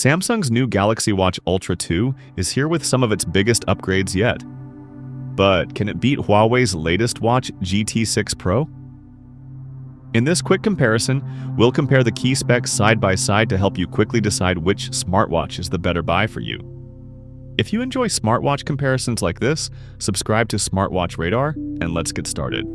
Samsung's new Galaxy Watch Ultra 2 is here with some of its biggest upgrades yet. But can it beat Huawei's latest watch, GT6 Pro? In this quick comparison, we'll compare the key specs side by side to help you quickly decide which smartwatch is the better buy for you. If you enjoy smartwatch comparisons like this, subscribe to Smartwatch Radar and let's get started.